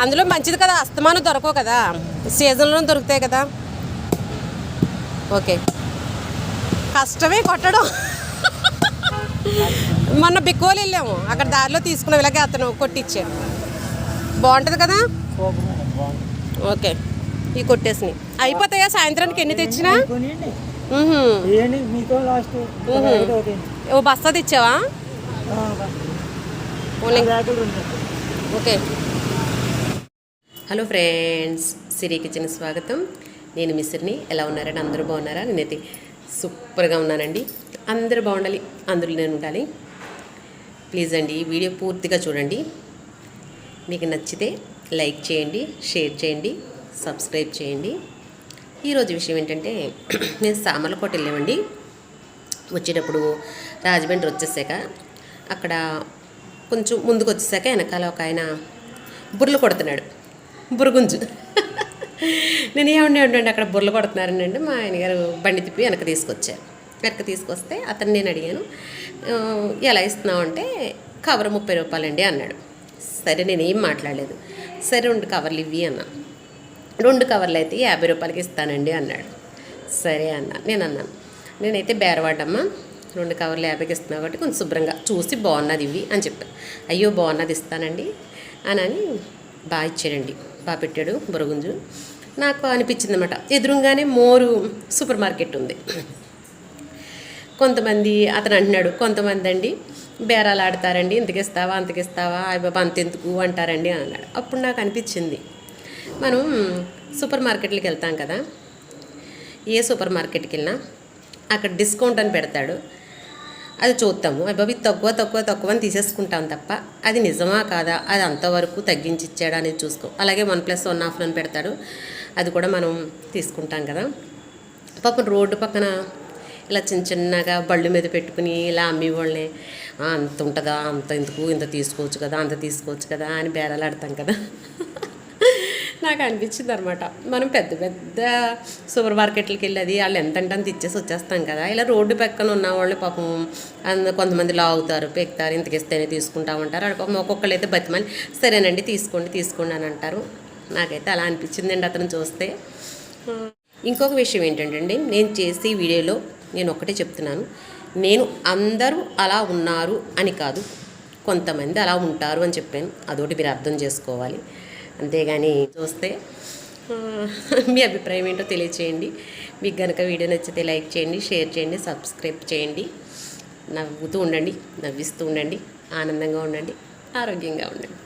అందులో మంచిది కదా, అస్తమానం దొరకవు కదా, సీజన్లో దొరుకుతాయి కదా. ఓకే, కష్టమే కొట్టడం. మొన్న బిక్కోలు వెళ్ళాము, అక్కడ దారిలో తీసుకున్నాం, ఇలాగే అతను కొట్టించాను. బాగుంటుంది కదా. ఓకే, ఇవి కొట్టేసినాయి. అయిపోతాయా సాయంత్రానికి ఎన్ని తెచ్చినా? ఓ బస్తా తెచ్చావా? ఓకే. హలో ఫ్రెండ్స్, సిరి కిచెన్ స్వాగతం. నేను మిస్సర్ని. ఎలా ఉన్నారని అందరూ బాగున్నారా? నేనైతే సూపర్గా ఉన్నానండి. అందరూ బాగుండాలి, అందరూ నేను ఉండాలి. ప్లీజ్ అండి వీడియో పూర్తిగా చూడండి. మీకు నచ్చితే లైక్ చేయండి, షేర్ చేయండి, సబ్స్క్రైబ్ చేయండి. ఈరోజు విషయం ఏంటంటే, నేను సామర్లకోట వెళ్ళామండి. వచ్చేటప్పుడు రాజమండ్రి వచ్చేసాక అక్కడ కొంచెం ముందుకు వచ్చేసాక వెనకాల ఒక ఆయన బుర్రలు కొడుతున్నాడు, బురుగుంజు. నేను ఏమండి అక్కడ బుర్రలు కొడుతున్నారనండి. మా ఆయన గారు బండి తిప్పి వెనక తీసుకొస్తే అతను నేను అడిగాను, ఎలా ఇస్తున్నావు అంటే కవర్ 30 రూపాయలండి అన్నాడు. సరే, నేనేం మాట్లాడలేదు. సరే 2 కవర్లు ఇవి అన్నా. 2 కవర్లు అయితే 50 రూపాయలకి ఇస్తానండి అన్నాడు. సరే అన్నా. నేనైతే బేరవాడమ్మా, 2 కవర్లు 50కి ఇస్తున్నావు కాబట్టి కొంచెం శుభ్రంగా చూసి బాగున్నది ఇవి అని చెప్పాను. అయ్యో బాగున్నది ఇస్తానండి అని బాగా ఇచ్చాడండి, బాగా పెట్టాడు బురుగుంజు. నాకు అనిపించింది అన్నమాట, ఎదురుగానే మోరు సూపర్ మార్కెట్ ఉంది. కొంతమంది అతను అంటున్నాడు, కొంతమంది అండి బేరాలు ఆడతారండి, ఇంతకిస్తావా అంతకిస్తావా, అయ్య బాబా అంతెందుకు అంటారండి అని అన్నాడు. అప్పుడు నాకు అనిపించింది, మనం సూపర్ మార్కెట్లకి వెళ్తాం కదా, ఏ సూపర్ మార్కెట్కి వెళ్ళినా అక్కడ డిస్కౌంట్ అని పెడతాడు, అది చూస్తాము. అబ్బాబి తక్కువ అని తీసేసుకుంటాం తప్ప అది నిజమా కాదా, అది అంతవరకు తగ్గించి ఇచ్చాడా అనేది చూసుకో. అలాగే 1+1 ఆఫర్ అని పెడతాడు, అది కూడా మనం తీసుకుంటాం కదా. పాపం రోడ్డు పక్కన ఇలా చిన్నగా బళ్ళు మీద పెట్టుకుని ఇలా అమ్మి వాళ్ళని అంత ఉంటుందా, అంత ఎందుకు, ఇంత తీసుకోవచ్చు కదా, అంత తీసుకోవచ్చు కదా అని బేరాలు ఆడతాం కదా. నాకు అనిపించింది అనమాట, మనం పెద్ద సూపర్ మార్కెట్లకి వెళ్ళేది వాళ్ళు ఎంతంటే అంత ఇచ్చేసి వచ్చేస్తాం కదా. ఇలా రోడ్డు పక్కన ఉన్న వాళ్ళు పాపం కొంతమంది లాగుతారు, పెక్కుతారు, ఇంతకిస్తేనే తీసుకుంటామంటారు. అది పాపం ఒక్కొక్కళ్ళు అయితే బతిమని సరేనండి తీసుకోండి అని అంటారు. నాకైతే అలా అనిపించిందండి అతను చూస్తే. ఇంకొక విషయం ఏంటంటే అండి, నేను చేసే వీడియోలో నేను ఒక్కటే చెప్తున్నాను, నేను అందరూ అలా ఉన్నారు అని కాదు, కొంతమంది అలా ఉంటారు అని చెప్పాను. అదొకటి మీరు అర్థం చేసుకోవాలి. అంతేగాని చూస్తే మీ అభిప్రాయం ఏంటో తెలియచేయండి. మీకు కనుక వీడియో నచ్చితే లైక్ చేయండి, షేర్ చేయండి, సబ్స్క్రైబ్ చేయండి. నవ్వుతూ ఉండండి, నవ్విస్తూ ఉండండి, ఆనందంగా ఉండండి, ఆరోగ్యంగా ఉండండి.